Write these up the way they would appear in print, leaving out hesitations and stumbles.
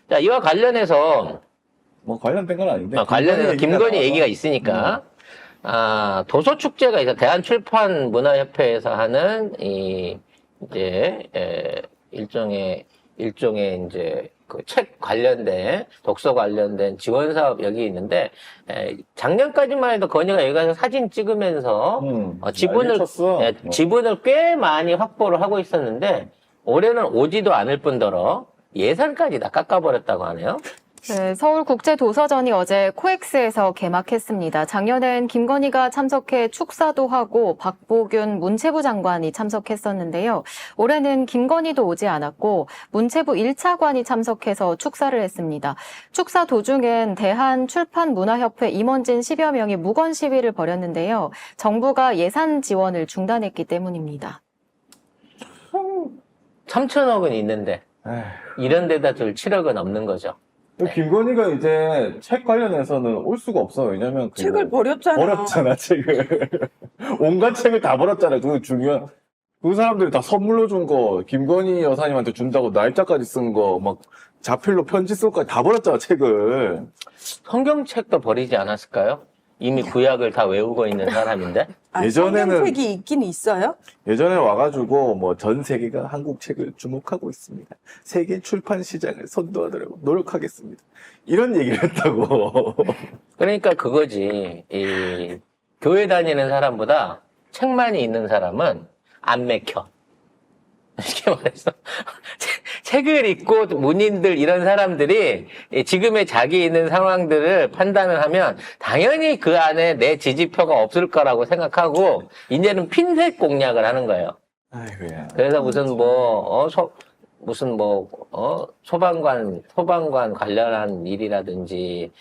자, 이와 관련해서 뭐 관련된 건 아닌데. 관련해서 김건희 나와서. 얘기가 있으니까 도서 축제가 있어 대한출판문화협회에서 하는 이제 일종의 이제 그 책 관련된 독서 관련된 지원 사업 여기 있는데 작년까지만 해도 건희가 여기 가서 사진 찍으면서 지분을 꽤 많이 확보를 하고 있었는데 올해는 오지도 않을 뿐더러 예산까지 다 깎아버렸다고 하네요. 네, 서울국제도서전이 어제 코엑스에서 개막했습니다. 작년엔 김건희가 참석해 축사도 하고 박보균 문체부 장관이 참석했었는데요. 올해는 김건희도 오지 않았고 문체부 1차관이 참석해서 축사를 했습니다. 축사 도중엔 대한출판문화협회 임원진 10여 명이 무건 시위를 벌였는데요. 정부가 예산 지원을 중단했기 때문입니다. 3천억은 있는데 이런 데다 줄 7억은 없는 거죠. 김건희가 이제 책 관련해서는 올 수가 없어. 왜냐면 책을 버렸잖아. 버렸잖아, 책을. 온갖 책을 다 버렸잖아. 그 중요한. 그 사람들이 다 선물로 준 거, 김건희 여사님한테 준다고 날짜까지 쓴 거, 막 자필로 편지 쓴 거까지 다 버렸잖아, 책을. 성경책도 버리지 않았을까요? 이미 구약을 다 외우고 있는 사람인데. 예전에는 책이 있긴 있어요? 예전에 와가지고 뭐 전 세계가 한국 책을 주목하고 있습니다. 세계 출판 시장을 선도하도록 노력하겠습니다. 이런 얘기를 했다고. 그러니까 그거지. 교회 다니는 사람보다 책만이 있는 사람은 안 맥혀. 쉽게 말해서 책을 읽고 문인들 이런 사람들이 지금의 자기 있는 상황들을 판단을 하면 당연히 그 안에 내 지지표가 없을 거라고 생각하고 이제는 핀셋 공략을 하는 거예요. 아이고야. 그래서 소방관 관련한 일이라든지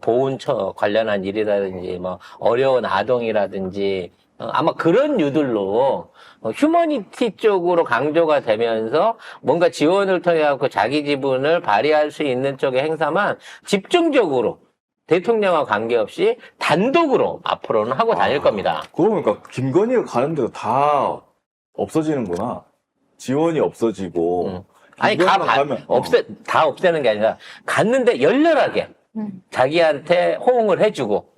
보훈처 관련한 일이라든지 어려운 아동이라든지 아마 그런 유들로 휴머니티 쪽으로 강조가 되면서 뭔가 지원을 통해 갖고 자기 지분을 발휘할 수 있는 쪽의 행사만 집중적으로 대통령과 관계없이 단독으로 앞으로는 하고 다닐 겁니다. 그러고 보니까 김건희가 가는 데도 다 없어지는구나. 지원이 없어지고. 아니 가면 다 없애는 게 아니라 갔는데 열렬하게 자기한테 호응을 해주고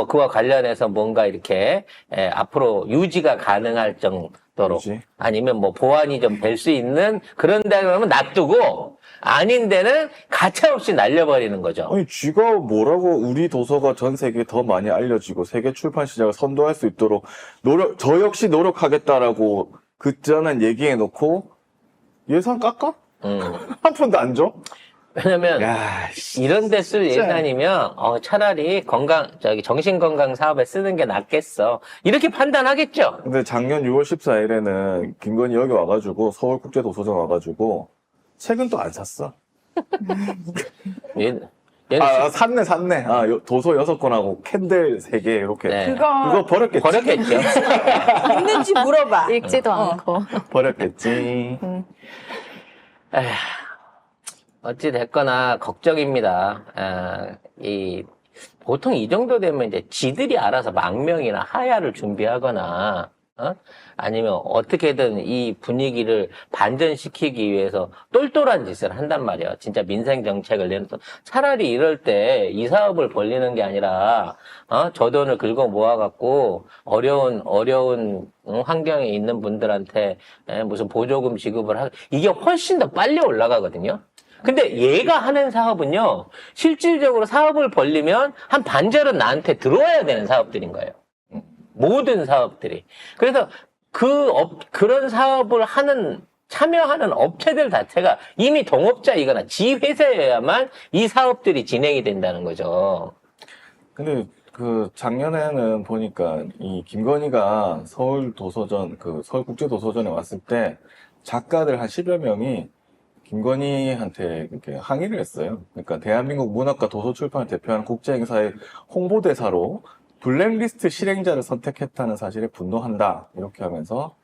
그와 관련해서 뭔가 이렇게 앞으로 유지가 가능할 정도로 유지? 아니면 보완이 좀 될 수 있는 그런 데는 놔두고 아닌 데는 가차없이 날려버리는 거죠. 아니, 쥐가 뭐라고 우리 도서가 전 세계에 더 많이 알려지고 세계 출판 시장을 선도할 수 있도록 저 역시 노력하겠다라고 그전엔 얘기해놓고 예산 깎아? 한 푼도 안 줘? 왜냐면 이런 데 쓸 예산이면 차라리 정신건강 사업에 쓰는 게 낫겠어. 이렇게 판단하겠죠. 근데 작년 6월 14일에는 김건희 여기 와가지고 서울국제도서전 와가지고 책은 또 안 샀어. 샀네. 도서 6권하고 캔들 3개 이렇게. 네. 그거 버렸겠지. 있는지 물어봐. 읽지도 않고. 버렸겠지. 에휴, 어찌 됐거나 걱정입니다. 보통 이 정도 되면 이제 지들이 알아서 망명이나 하야를 준비하거나, 아니면 어떻게든 이 분위기를 반전시키기 위해서 똘똘한 짓을 한단 말이에요. 진짜 민생 정책을 내놓고 차라리 이럴 때 이 사업을 벌리는 게 아니라 저 돈을 긁어 모아갖고 어려운 환경에 있는 분들한테 무슨 보조금 지급을 이게 훨씬 더 빨리 올라가거든요. 근데 얘가 하는 사업은요, 실질적으로 사업을 벌리면 한 반절은 나한테 들어와야 되는 사업들인 거예요. 모든 사업들이. 그래서 그런 사업을 참여하는 업체들 자체가 이미 동업자이거나 지회사여야만 이 사업들이 진행이 된다는 거죠. 근데 작년에는 보니까 이 김건희가 서울국제도서전에 왔을 때 작가들 한 10여 명이 김건희한테 이렇게 항의를 했어요. 그러니까 대한민국 문학과 도서출판을 대표하는 국제행사의 홍보대사로 블랙리스트 실행자를 선택했다는 사실에 분노한다. 이렇게 하면서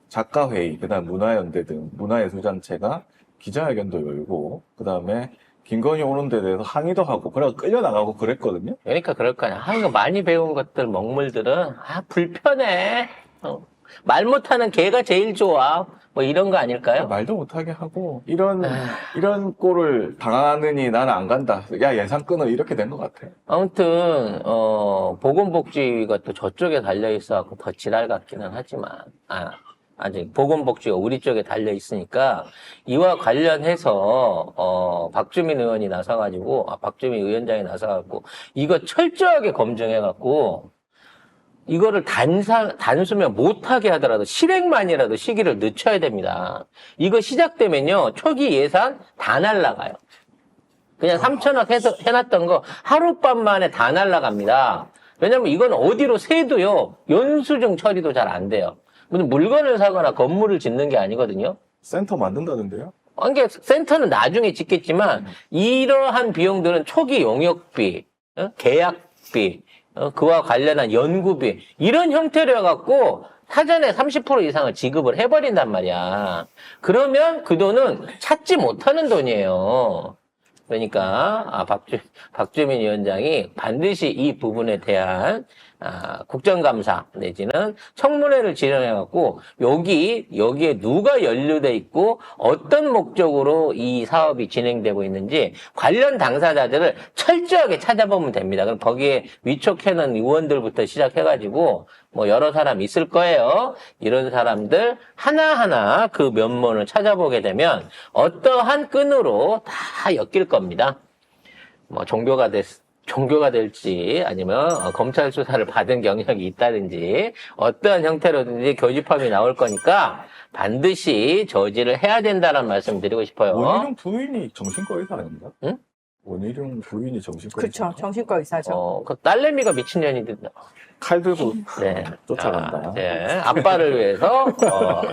작가회의, 그다음 문화연대 등 문화예술단체가 기자회견도 열고 그다음에 김건희 오는 데 대해서 항의도 하고 그래서 끌려나가고 그랬거든요. 그러니까 그럴 거 아니야. 많이 배운 것들 먹물들은 불편해. 말 못하는 개가 제일 좋아. 뭐 이런 거 아닐까요? 말도 못하게 하고 이런 꼴을 당하느니 나는 안 간다. 야 예산 끊어 이렇게 된 것 같아. 아무튼 보건복지가 또 저쪽에 달려 있어갖고 더 지랄 같기는 하지만 아직 보건복지가 우리 쪽에 달려 있으니까 이와 관련해서 박주민 의원이 나서가지고 박주민 위원장이 나서갖고 이거 철저하게 검증해갖고 이거를 단수면 못하게 하더라도 실행만이라도 시기를 늦춰야 됩니다. 이거 시작되면요 초기 예산 다 날라가요. 그냥 3천억 해놨던 거 하룻밤 만에 다 날라갑니다. 왜냐면 이건 어디로 세도요 연수증 처리도 잘 안 돼요. 무슨 물건을 사거나 건물을 짓는 게 아니거든요. 센터 만든다던데요? 그러니까 센터는 나중에 짓겠지만 이러한 비용들은 초기 용역비, 계약비, 그와 관련한 연구비 이런 형태로 해갖고 사전에 30% 이상을 지급을 해버린단 말이야. 그러면 그 돈은 찾지 못하는 돈이에요. 그러니까 박주민 위원장이 반드시 이 부분에 대한 국정감사 내지는 청문회를 진행해갖고 여기에 누가 연루돼 있고 어떤 목적으로 이 사업이 진행되고 있는지 관련 당사자들을 철저하게 찾아보면 됩니다. 그럼 거기에 위촉해놓은 의원들부터 시작해가지고 뭐 여러 사람 있을 거예요. 이런 사람들 하나하나 그 면모를 찾아보게 되면 어떠한 끈으로 다 엮일 겁니다. 뭐 종교가 될지 아니면 검찰 수사를 받은 경력이 있다든지 어떠한 형태로든지 교집합이 나올 거니까 반드시 저지를 해야 된다는 말씀 드리고 싶어요. 원희룡 부인이 정신과 의사 아닌가? 응? 원희룡 부인이 정신과 그렇죠. 의사. 정신과 의사죠. 그 딸내미가 미친년이든 칼 들고 네. 쫓아간다. 네. 아빠를 위해서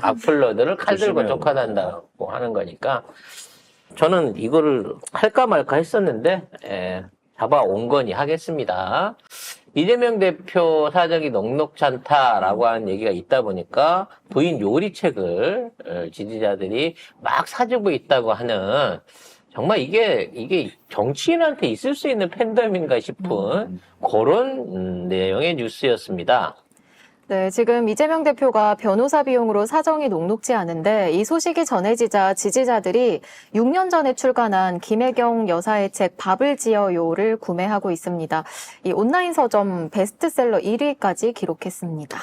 악플러들을 칼 들고 조심해야 쫓아간다고 하는 거니까 저는 이거를 할까 말까 했었는데 잡아온 거니 하겠습니다. 이재명 대표 사정이 넉넉치 않다라고 하는 얘기가 있다 보니까 부인 요리책을 지지자들이 막 사주고 있다고 하는 정말 이게 정치인한테 있을 수 있는 팬덤인가 싶은 그런 내용의 뉴스였습니다. 네, 지금 이재명 대표가 변호사 비용으로 사정이 녹록지 않은데 이 소식이 전해지자 지지자들이 6년 전에 출간한 김혜경 여사의 책 밥을 지어요를 구매하고 있습니다. 이 온라인 서점 베스트셀러 1위까지 기록했습니다.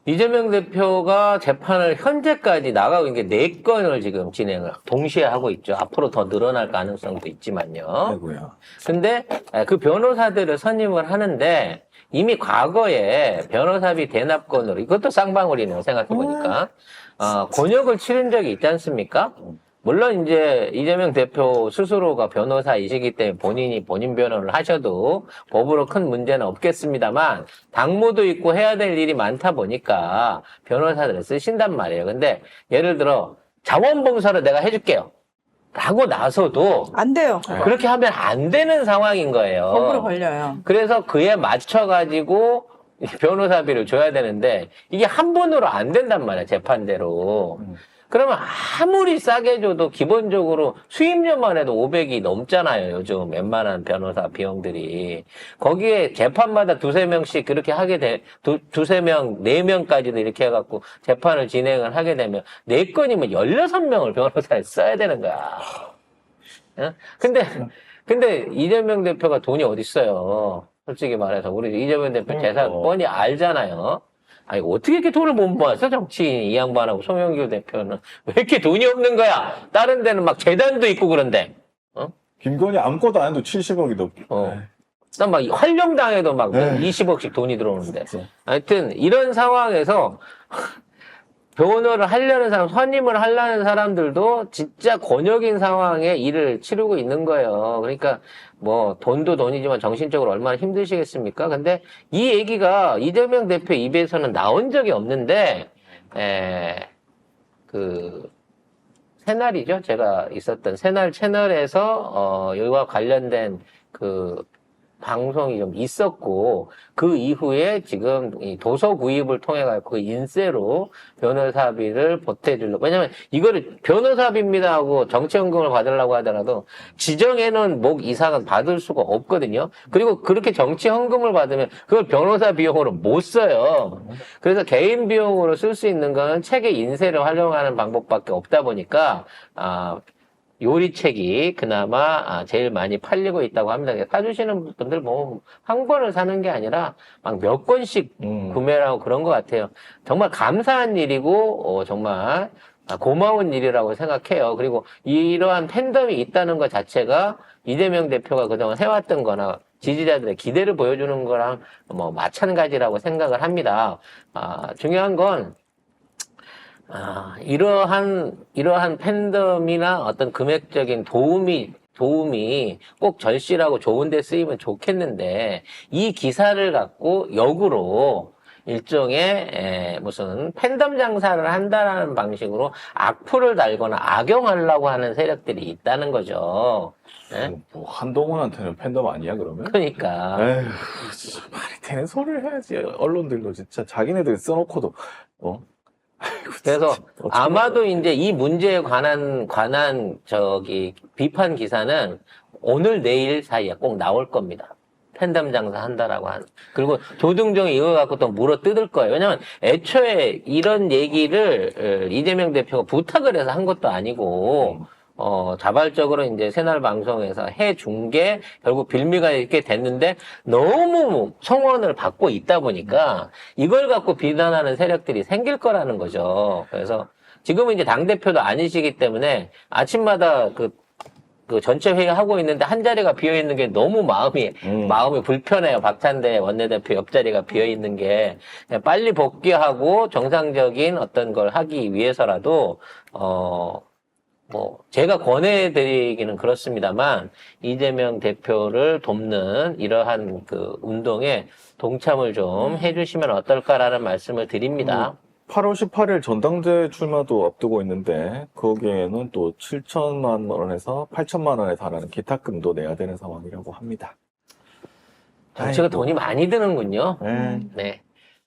이재명 대표가 재판을 현재까지 나가고 있는 게 4건을 지금 진행을 동시에 하고 있죠. 앞으로 더 늘어날 가능성도 있지만요. 아이고야. 근데 그 변호사들을 선임을 하는데 이미 과거에 변호사비 대납건으로 이것도 쌍방울이네요. 생각해보니까 곤욕을 치른 적이 있지 않습니까? 물론 이제 이재명 대표 스스로가 변호사이시기 때문에 본인이 본인 변호를 하셔도 법으로 큰 문제는 없겠습니다만 당무도 있고 해야 될 일이 많다 보니까 변호사들을 쓰신단 말이에요. 근데 예를 들어 자원봉사를 내가 해줄게요. 라고 나서도 안 돼요. 그렇게 하면 안 되는 상황인 거예요. 법으로 걸려요. 그래서 그에 맞춰가지고 변호사비를 줘야 되는데 이게 한 번으로 안 된단 말이야, 재판대로. 그러면 아무리 싸게 줘도 기본적으로 수임료만 해도 500이 넘잖아요, 요즘 웬만한 변호사 비용들이. 거기에 재판마다 두세 명씩 그렇게 하게 두세 명, 4명까지도 이렇게 해갖고 재판을 진행을 하게 되면 4건이면 16명을 변호사에 써야 되는 거야. 어? 근데 이재명 대표가 돈이 어딨어요. 솔직히 말해서. 우리 이재명 대표 재산 뻔히 알잖아요. 아니, 어떻게 이렇게 돈을 못 모았어? 정치인 이 양반하고 송영길 대표는. 왜 이렇게 돈이 없는 거야? 다른 데는 막 재단도 있고 그런데. 김건희 아무것도 안 해도 70억이 넘고. 난 막 활용당해도 막 네. 20억씩 돈이 들어오는데. 진짜. 하여튼 이런 상황에서 변호를 하려는 사람, 선임을 하려는 사람들도 진짜 곤욕인 상황에 일을 치르고 있는 거예요. 그러니까 뭐 돈도 돈이지만 정신적으로 얼마나 힘드시겠습니까? 근데 이 얘기가 이재명 대표 입에서는 나온 적이 없는데 그 새날이죠. 제가 있었던 새날 채널에서 이와 관련된 그 방송이 좀 있었고, 그 이후에 지금 이 도서 구입을 통해 갖고 그 인세로 변호사비를 보태주려고. 왜냐면 이거를 변호사비입니다 하고 정치연금을 받으려고 하더라도 지정해놓은 목 이상은 받을 수가 없거든요. 그리고 그렇게 정치연금을 받으면 그걸 변호사 비용으로 못 써요. 그래서 개인 비용으로 쓸 수 있는 거는 책의 인세를 활용하는 방법밖에 없다 보니까, 요리책이 그나마 제일 많이 팔리고 있다고 합니다. 사주시는 분들 뭐 한 권을 사는 게 아니라 막 몇 권씩 구매를 하고 그런 것 같아요. 정말 감사한 일이고 정말 고마운 일이라고 생각해요. 그리고 이러한 팬덤이 있다는 것 자체가 이재명 대표가 그동안 해왔던 거나 지지자들의 기대를 보여주는 거랑 뭐 마찬가지라고 생각을 합니다. 중요한 건 이러한 팬덤이나 어떤 금액적인 도움이 꼭 절실하고 좋은 데 쓰이면 좋겠는데, 이 기사를 갖고 역으로 일종의 무슨 팬덤 장사를 한다라는 방식으로 악플을 달거나 악용하려고 하는 세력들이 있다는 거죠. 네? 뭐 한동훈한테는 팬덤 아니야 그러면? 그러니까. 에휴, 진짜 말이 되는 소리를 해야지. 언론들도 진짜 자기네들 써놓고도 그래서 진짜 아마도 이제 이 문제에 관한 비판 기사는 오늘 내일 사이에 꼭 나올 겁니다. 팬덤 장사 한다라고 하는. 그리고 조등종이 이거 갖고 또 물어 뜯을 거예요. 왜냐면 애초에 이런 얘기를 이재명 대표가 부탁을 해서 한 것도 아니고, 자발적으로 이제 새날 방송에서 해준 게 결국 빌미가 이렇게 됐는데, 너무 성원을 받고 있다 보니까 이걸 갖고 비난하는 세력들이 생길 거라는 거죠. 그래서 지금은 이제 당대표도 아니시기 때문에 아침마다 그 전체 회의 하고 있는데 한 자리가 비어 있는 게 너무 마음이 불편해요. 박찬대 원내대표 옆자리가 비어 있는 게. 그냥 빨리 복귀하고 정상적인 어떤 걸 하기 위해서라도 제가 권해드리기는 그렇습니다만, 이재명 대표를 돕는 이러한 그 운동에 동참을 좀 해주시면 어떨까라는 말씀을 드립니다. 8월 18일 전당대 출마도 앞두고 있는데 거기에는 또 7천만 원에서 8천만 원에 달하는 기탁금도 내야 되는 상황이라고 합니다. 정치가 아이고. 돈이 많이 드는군요. 네. 네.